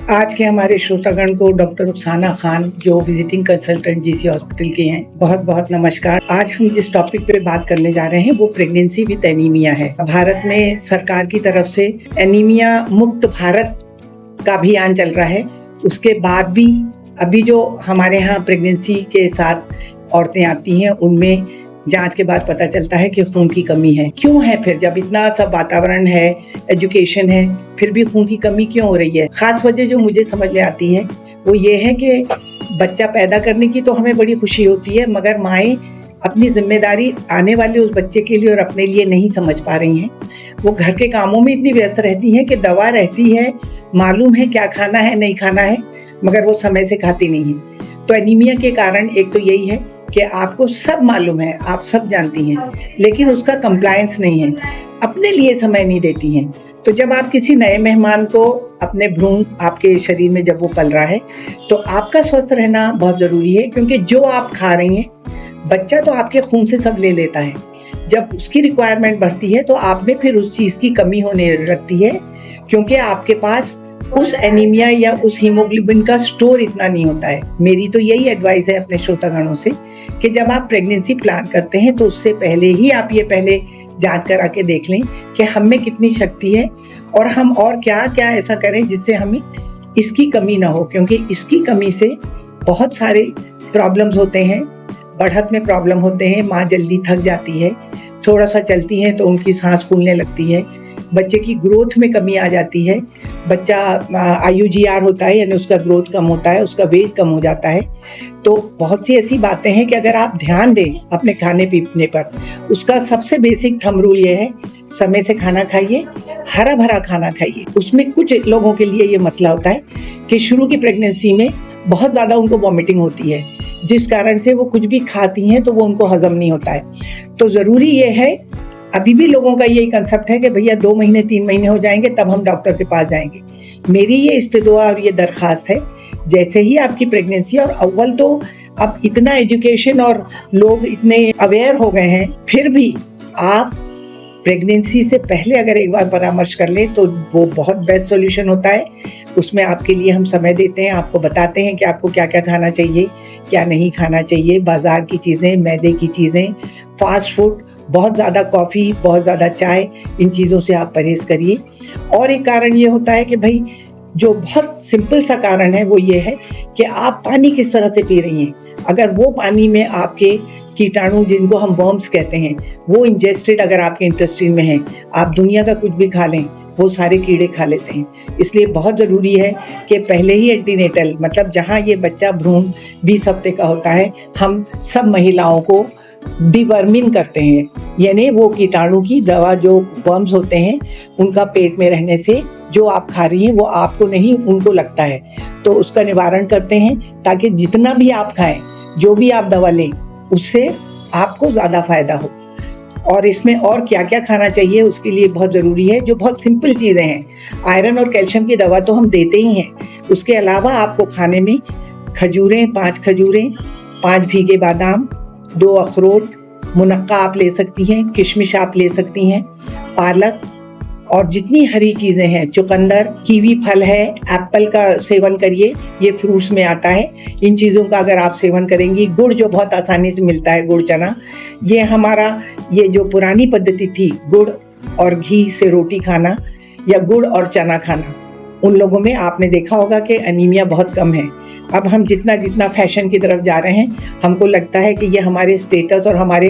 आज के हमारे श्रोतागण को डॉक्टर रुखसाना खान जो विजिटिंग कंसल्टेंट जीसी हॉस्पिटल के हैं, बहुत बहुत नमस्कार। आज हम जिस टॉपिक पे बात करने जा रहे हैं वो प्रेगनेंसी विद एनीमिया है। भारत में सरकार की तरफ से एनीमिया मुक्त भारत का अभियान चल रहा है। उसके बाद भी अभी जो हमारे यहाँ प्रेगनेंसी के साथ औरतें आती हैं उनमें जांच के बाद पता चलता है कि खून की कमी है। क्यों है? फिर जब इतना सब वातावरण है, एजुकेशन है, फिर भी खून की कमी क्यों हो रही है? खास वजह जो मुझे समझ में आती है वो ये है कि बच्चा पैदा करने की तो हमें बड़ी खुशी होती है, मगर माएँ अपनी जिम्मेदारी आने वाले उस बच्चे के लिए और अपने लिए नहीं समझ पा रही हैं। वो घर के कामों में इतनी व्यस्त रहती हैं कि दवा रहती है, मालूम है क्या खाना है नहीं खाना है, मगर वो समय से खाती नहीं है। तो एनीमिया के कारण एक तो यही है कि आपको सब मालूम है, आप सब जानती हैं, लेकिन उसका कंप्लायंस नहीं है, अपने लिए समय नहीं देती हैं। तो जब आप किसी नए मेहमान को अपने भ्रूण आपके शरीर में जब वो पल रहा है तो आपका स्वस्थ रहना बहुत ज़रूरी है, क्योंकि जो आप खा रही हैं बच्चा तो आपके खून से सब ले लेता है। जब उसकी रिक्वायरमेंट बढ़ती है तो आप में फिर उस चीज़ की कमी होने लगती है, क्योंकि आपके पास उस एनीमिया या उस हीमोग्लोबिन का स्टोर इतना नहीं होता है। मेरी तो यही एडवाइस है अपने श्रोतागणों से कि जब आप प्रेगनेंसी प्लान करते हैं तो उससे पहले ही आप ये पहले जांच करा के देख लें कि हम में कितनी शक्ति है और हम और क्या क्या ऐसा करें जिससे हमें इसकी कमी ना हो, क्योंकि इसकी कमी से बहुत सारे प्रॉब्लम्स होते हैं। बढ़त में प्रॉब्लम होते हैं, माँ जल्दी थक जाती है, थोड़ा सा चलती हैं तो उनकी सांस फूलने लगती है, बच्चे की ग्रोथ में कमी आ जाती है, बच्चा IUGR होता है यानी उसका ग्रोथ कम होता है, उसका वेट कम हो जाता है। तो बहुत सी ऐसी बातें हैं कि अगर आप ध्यान दें अपने खाने पीने पर, उसका सबसे बेसिक थंब रूल ये है, समय से खाना खाइए, हरा भरा खाना खाइए। उसमें कुछ लोगों के लिए ये मसला होता है कि शुरू की प्रेगनेंसी में बहुत ज़्यादा उनको वॉमिटिंग होती है, जिस कारण से वो कुछ भी खाती हैं तो वो उनको हजम नहीं होता है। तो ज़रूरी ये है, अभी भी लोगों का यही कंसेप्ट है कि भैया 2 महीने 3 महीने हो जाएंगे तब हम डॉक्टर के पास जाएंगे। मेरी ये इस्तदुआ और ये दरख्वास्त है, जैसे ही आपकी प्रेगनेंसी, और अव्वल तो अब इतना एजुकेशन और लोग इतने अवेयर हो गए हैं, फिर भी आप प्रेगनेंसी से पहले अगर एक बार परामर्श कर लें तो वो बहुत बेस्ट सॉल्यूशन होता है। उसमें आपके लिए हम समय देते हैं, आपको बताते हैं कि आपको क्या क्या खाना चाहिए, क्या नहीं खाना चाहिए, बाज़ार की चीज़ें, मैदे की चीज़ें, फास्ट फूड, बहुत ज़्यादा कॉफ़ी, बहुत ज़्यादा चाय, इन चीज़ों से आप परहेज़ करिए। और एक कारण ये होता है कि भाई जो बहुत सिंपल सा कारण है वो ये है कि आप पानी किस तरह से पी रही हैं। अगर वो पानी में आपके कीटाणु, जिनको हम वर्म्स कहते हैं, वो इंजेस्टेड अगर आपके इंटेस्टाइन में हैं, आप दुनिया का कुछ भी खा लें वो सारे कीड़े खा लेते हैं। इसलिए बहुत ज़रूरी है कि पहले ही एंटीनेटल, मतलब जहाँ ये बच्चा भ्रूण 20 हफ्ते का होता है, हम सब महिलाओं को डिवर्मिन करते हैं, यानी वो कीटाणु की दवा, जो वर्म्स होते हैं उनका पेट में रहने से जो आप खा रही हैं वो आपको नहीं उनको लगता है, तो उसका निवारण करते हैं, ताकि जितना भी आप खाएं, जो भी आप दवा लें, उससे आपको ज़्यादा फ़ायदा हो। और इसमें और क्या क्या खाना चाहिए उसके लिए बहुत ज़रूरी है, जो बहुत सिंपल चीज़ें हैं। आयरन और कैल्शियम की दवा तो हम देते ही हैं, उसके अलावा आपको खाने में खजूरें, 5 खजूरें, 5 भीगे बादाम, 2 अखरोट, मुनक्का आप ले सकती हैं, किशमिश आप ले सकती हैं, पालक, और जितनी हरी चीज़ें हैं, चुकंदर, कीवी फल है, एप्पल का सेवन करिए, ये फ्रूट्स में आता है। इन चीज़ों का अगर आप सेवन करेंगी, गुड़ जो बहुत आसानी से मिलता है, गुड़ चना, ये हमारा ये जो पुरानी पद्धति थी, गुड़ और घी से रोटी खाना या गुड़ और चना खाना, उन लोगों में आपने देखा होगा कि एनीमिया बहुत कम है। अब हम जितना जितना फैशन की तरफ जा रहे हैं, हमको लगता है कि ये हमारे स्टेटस और हमारे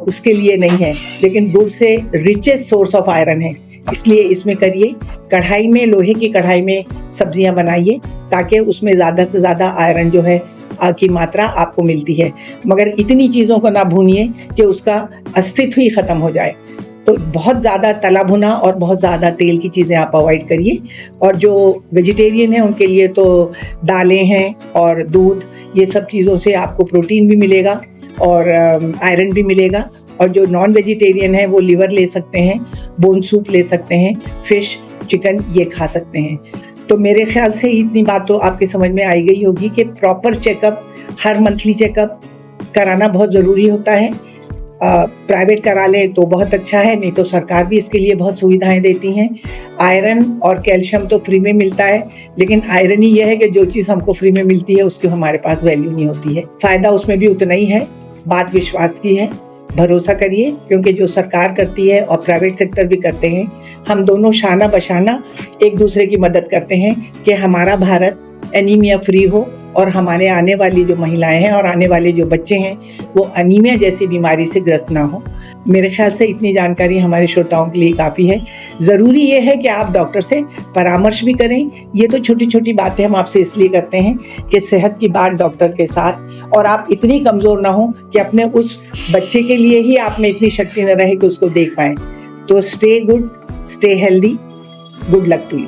उसके लिए नहीं है, लेकिन गुड़ से रिचेस्ट सोर्स ऑफ आयरन है, इसलिए इसमें करिए। कढ़ाई में, लोहे की कढ़ाई में सब्जियां बनाइए, ताकि उसमें ज़्यादा से ज़्यादा आयरन जो है की मात्रा आपको मिलती है, मगर इतनी चीज़ों को ना भूनिए कि उसका अस्तित्व ही ख़त्म हो जाए। तो बहुत ज़्यादा तला भुना और बहुत ज़्यादा तेल की चीज़ें आप अवॉइड करिए। और जो वेजिटेरियन हैं उनके लिए तो दालें हैं और दूध, ये सब चीज़ों से आपको प्रोटीन भी मिलेगा और आयरन भी मिलेगा। और जो नॉन वेजिटेरियन है वो लिवर ले सकते हैं, बोन सूप ले सकते हैं, फिश, चिकन ये खा सकते हैं। तो मेरे ख्याल से इतनी बात तो आपके समझ में आई गई होगी कि प्रॉपर चेकअप, हर मंथली चेकअप कराना बहुत ज़रूरी होता है। प्राइवेट करा लें तो बहुत अच्छा है, नहीं तो सरकार भी इसके लिए बहुत सुविधाएं देती हैं। आयरन और कैल्शियम तो फ्री में मिलता है, लेकिन आयरन ही यह है कि जो चीज़ हमको फ्री में मिलती है उसकी हमारे पास वैल्यू नहीं होती है। फ़ायदा उसमें भी उतना ही है। बात विश्वास की है, भरोसा करिए, क्योंकि जो सरकार करती है और प्राइवेट सेक्टर भी करते हैं, हम दोनों शाना बशाना एक दूसरे की मदद करते हैं कि हमारा भारत एनीमिया फ्री हो और हमारे आने वाली जो महिलाएं हैं और आने वाले जो बच्चे हैं वो एनीमिया जैसी बीमारी से ग्रस्त ना हो। मेरे ख्याल से इतनी जानकारी हमारे श्रोताओं के लिए काफ़ी है। ज़रूरी ये है कि आप डॉक्टर से परामर्श भी करें। ये तो छोटी छोटी बातें हम आपसे इसलिए करते हैं कि सेहत की बात डॉक्टर के साथ, और आप इतनी कमज़ोर ना हो कि अपने उस बच्चे के लिए ही आप में इतनी शक्ति न रहे कि उसको देख पाएँ। तो stay good, stay healthy, good luck to you.